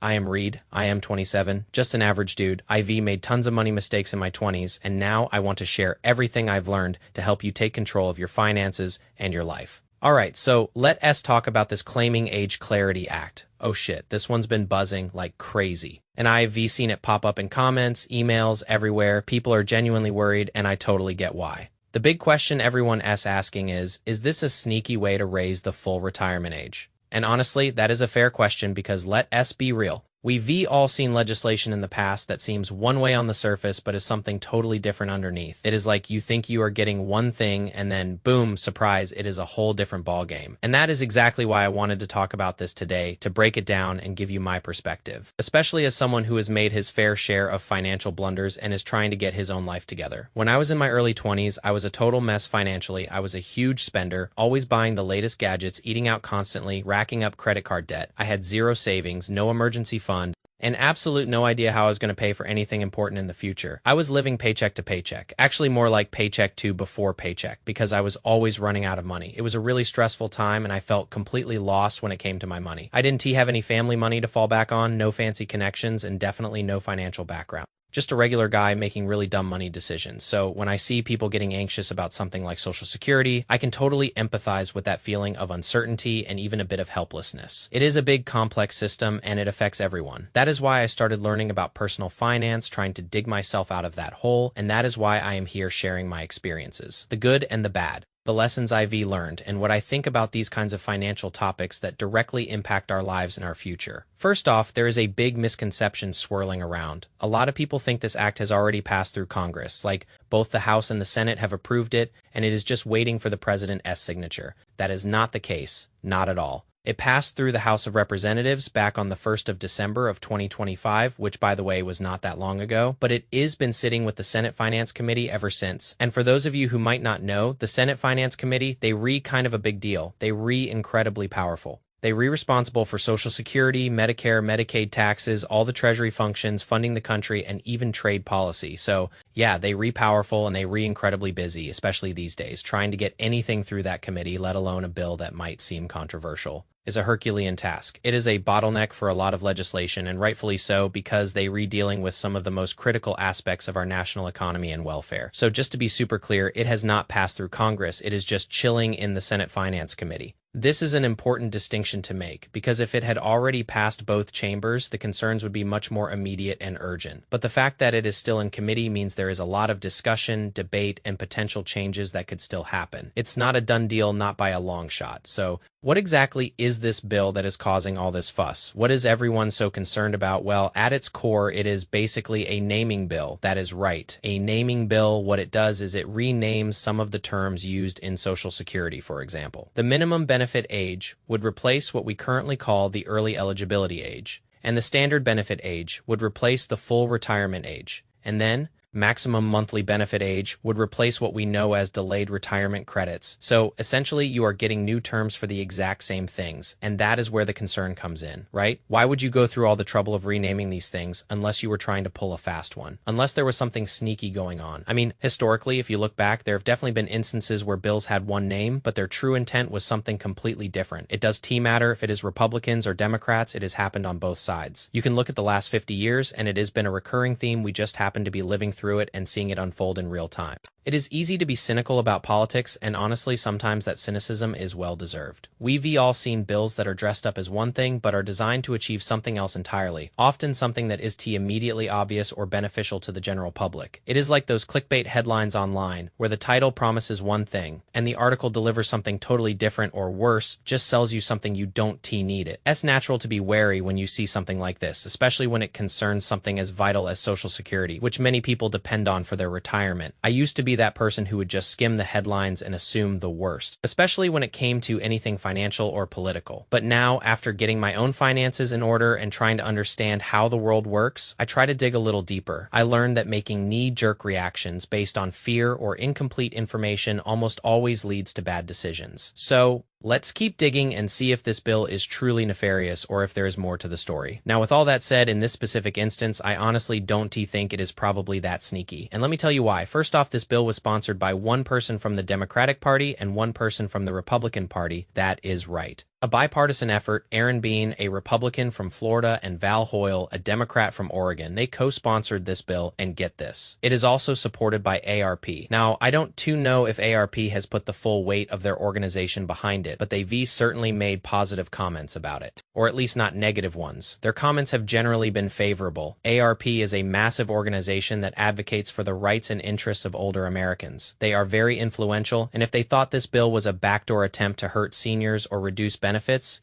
I am Reed. I am 27, just an average dude. IV made tons of money mistakes in my 20s, and now I want to share everything I've learned to help you take control of your finances and your life. Alright, so let us talk about this Claiming Age Clarity Act. Oh shit, this one's been buzzing like crazy. And I've seen it pop up in comments, emails, everywhere. People are genuinely worried, and I totally get why. The big question everyone is asking is this a sneaky way to raise the full retirement age? And honestly, that is a fair question because let us be real. We've all seen legislation in the past that seems one way on the surface but is something totally different underneath. It is like you think you are getting one thing and then boom, surprise, it is a whole different ballgame. And that is exactly why I wanted to talk about this today, to break it down and give you my perspective, especially as someone who has made his fair share of financial blunders and is trying to get his own life together. When I was in my early 20s, I was a total mess financially. I was a huge spender, always buying the latest gadgets, eating out constantly, racking up credit card debt. I had zero savings, no emergency fund, and absolute no idea how I was going to pay for anything important in the future. I was living paycheck to paycheck, actually more like paycheck to before paycheck, because I was always running out of money. It was a really stressful time, and I felt completely lost when it came to my money. I didn't have any family money to fall back on, no fancy connections, and definitely no financial background. Just a regular guy making really dumb money decisions. So when I see people getting anxious about something like Social Security, I can totally empathize with that feeling of uncertainty and even a bit of helplessness. It is a big, complex system, and it affects everyone. That is why I started learning about personal finance, trying to dig myself out of that hole, and that is why I am here sharing my experiences, the good and the bad, the lessons I've learned, and what I think about these kinds of financial topics that directly impact our lives and our future. First off, there is a big misconception swirling around. A lot of people think this act has already passed through Congress, like both the House and the Senate have approved it, and it is just waiting for the President's signature. That is not the case, not at all. It passed through the House of Representatives back on the 1st of December of 2025, which by the way was not that long ago, but it is been sitting with the Senate Finance Committee ever since. And for those of you who might not know, the Senate Finance Committee, they kind of a big deal. They incredibly powerful. They responsible for Social Security, Medicare, Medicaid taxes, all the Treasury functions, funding the country, and even trade policy. So yeah, they powerful and they incredibly busy, especially these days. Trying to get anything through that committee, let alone a bill that might seem controversial, is a Herculean task. It is a bottleneck for a lot of legislation, and rightfully so, because they dealing with some of the most critical aspects of our national economy and welfare. So just to be super clear, it has not passed through Congress. It is just chilling in the Senate Finance Committee. This is an important distinction to make, because if it had already passed both chambers, the concerns would be much more immediate and urgent. But the fact that it is still in committee means there is a lot of discussion, debate, and potential changes that could still happen. It's not a done deal, not by a long shot. So what exactly is this bill that is causing all this fuss? What is everyone so concerned about? Well, at its core, it is basically a naming bill. That is right. A naming bill, what it does is it renames some of the terms used in Social Security, for example. The minimum benefit age would replace what we currently call the early eligibility age, and the standard benefit age would replace the full retirement age. And then maximum monthly benefit age would replace what we know as delayed retirement credits. So essentially, you are getting new terms for the exact same things, and that is where the concern comes in, right? Why would you go through all the trouble of renaming these things unless you were trying to pull a fast one? Unless there was something sneaky going on. I mean, historically, if you look back, there have definitely been instances where bills had one name, but their true intent was something completely different. It does matter if it is Republicans or Democrats, it has happened on both sides. You can look at the last 50 years, and it has been a recurring theme. We just happen to be living through it and seeing it unfold in real time. It is easy to be cynical about politics, and honestly, sometimes that cynicism is well-deserved. We've all seen bills that are dressed up as one thing, but are designed to achieve something else entirely, often something that is immediately obvious or beneficial to the general public. It is like those clickbait headlines online, where the title promises one thing, and the article delivers something totally different, or worse, just sells you something you don't need it. It's natural to be wary when you see something like this, especially when it concerns something as vital as Social Security, which many people depend on for their retirement. I used to be that person who would just skim the headlines and assume the worst, especially when it came to anything financial or political. But now, after getting my own finances in order and trying to understand how the world works, I try to dig a little deeper. I learned that making knee-jerk reactions based on fear or incomplete information almost always leads to bad decisions. So let's keep digging and see if this bill is truly nefarious or if there is more to the story. Now, with all that said, in this specific instance, I honestly don't think it is probably that sneaky. And let me tell you why. First off, this bill was sponsored by one person from the Democratic Party and one person from the Republican Party. That is right. A bipartisan effort, Aaron Bean, a Republican from Florida, and Val Hoyle, a Democrat from Oregon, they co-sponsored this bill, and get this. It is also supported by AARP. Now, I don't too know if AARP has put the full weight of their organization behind it, but they've certainly made positive comments about it, or at least not negative ones. Their comments have generally been favorable. AARP is a massive organization that advocates for the rights and interests of older Americans. They are very influential, and if they thought this bill was a backdoor attempt to hurt seniors or reduce benefits,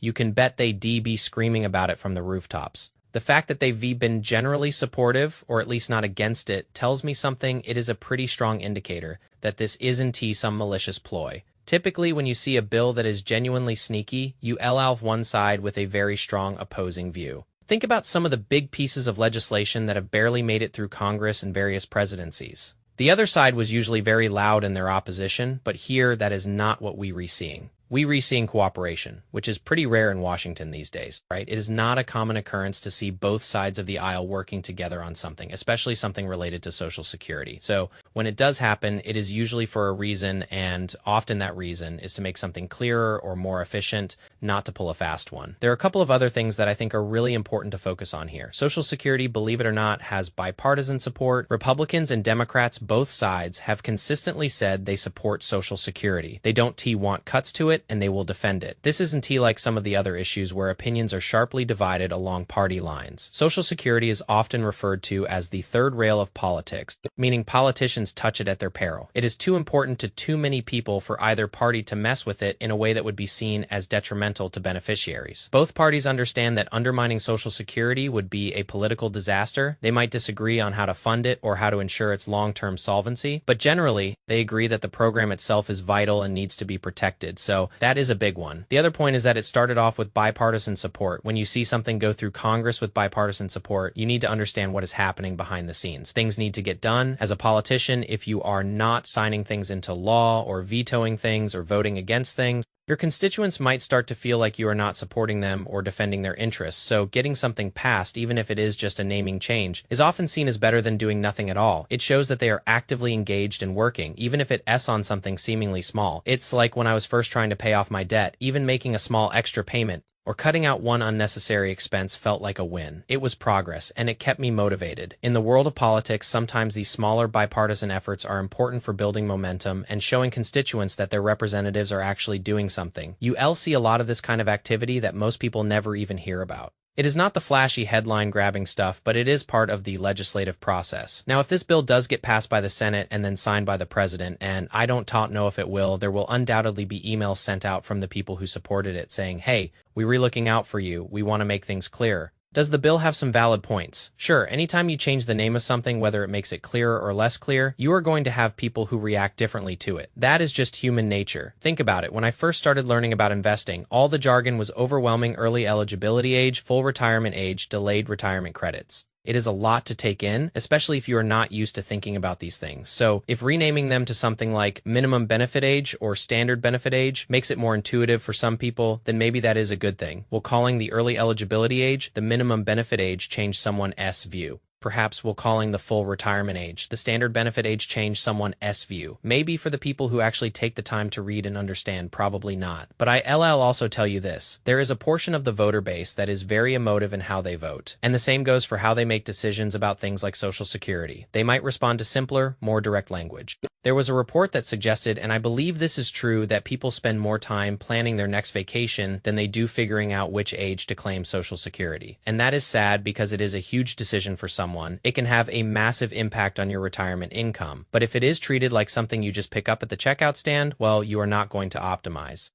you can bet they'd be screaming about it from the rooftops. The fact that they've been generally supportive, or at least not against it, tells me something. It is a pretty strong indicator that this isn't some malicious ploy. Typically, when you see a bill that is genuinely sneaky, you off one side with a very strong opposing view. Think about some of the big pieces of legislation that have barely made it through Congress and various presidencies. The other side was usually very loud in their opposition, but here that is not what we're seeing. We're seeing cooperation, which is pretty rare in Washington these days, right? It is not a common occurrence to see both sides of the aisle working together on something, especially something related to Social Security. So when it does happen, it is usually for a reason, and often that reason is to make something clearer or more efficient, not to pull a fast one. There are a couple of other things that I think are really important to focus on here. Social Security, believe it or not, has bipartisan support. Republicans and Democrats, both sides, have consistently said they support Social Security. They don't want cuts to it, and they will defend it. This isn't like some of the other issues where opinions are sharply divided along party lines. Social Security is often referred to as the third rail of politics, meaning politicians touch it at their peril. It is too important to too many people for either party to mess with it in a way that would be seen as detrimental to beneficiaries. Both parties understand that undermining Social Security would be a political disaster. They might disagree on how to fund it or how to ensure its long-term solvency, but generally, they agree that the program itself is vital and needs to be protected. So that is a big one. The other point is that it started off with bipartisan support. When you see something go through Congress with bipartisan support, you need to understand what is happening behind the scenes. Things need to get done. As a politician, if you are not signing things into law or vetoing things or voting against things, your constituents might start to feel like you are not supporting them or defending their interests, so getting something passed, even if it is just a naming change, is often seen as better than doing nothing at all. It shows that they are actively engaged and working, even if it's on something seemingly small. It's like when I was first trying to pay off my debt, even making a small extra payment or cutting out one unnecessary expense felt like a win. It was progress, and it kept me motivated. In the world of politics, sometimes these smaller bipartisan efforts are important for building momentum and showing constituents that their representatives are actually doing something. You'll see a lot of this kind of activity that most people never even hear about. It is not the flashy headline-grabbing stuff, but it is part of the legislative process. Now, if this bill does get passed by the Senate and then signed by the president, and I don't know if it will, there will undoubtedly be emails sent out from the people who supported it saying, hey, we're looking out for you, we want to make things clearer. Does the bill have some valid points? Sure, anytime you change the name of something, whether it makes it clearer or less clear, you are going to have people who react differently to it. That is just human nature. Think about it. When I first started learning about investing, all the jargon was overwhelming early eligibility age, full retirement age, delayed retirement credits. It is a lot to take in, especially if you are not used to thinking about these things. So if renaming them to something like minimum benefit age or standard benefit age makes it more intuitive for some people, then maybe that is a good thing. Will calling the early eligibility age the minimum benefit age change someone's view? Perhaps will calling the full retirement age the standard benefit age change someone's view? Maybe for the people who actually take the time to read and understand, probably not. But I'll also tell you this. There is a portion of the voter base that is very emotive in how they vote. And the same goes for how they make decisions about things like Social Security. They might respond to simpler, more direct language. There was a report that suggested, and I believe this is true, that people spend more time planning their next vacation than they do figuring out which age to claim Social Security. And that is sad because it is a huge decision for someone. It can have a massive impact on your retirement income. But if it is treated like something you just pick up at the checkout stand, well, you are not going to optimize.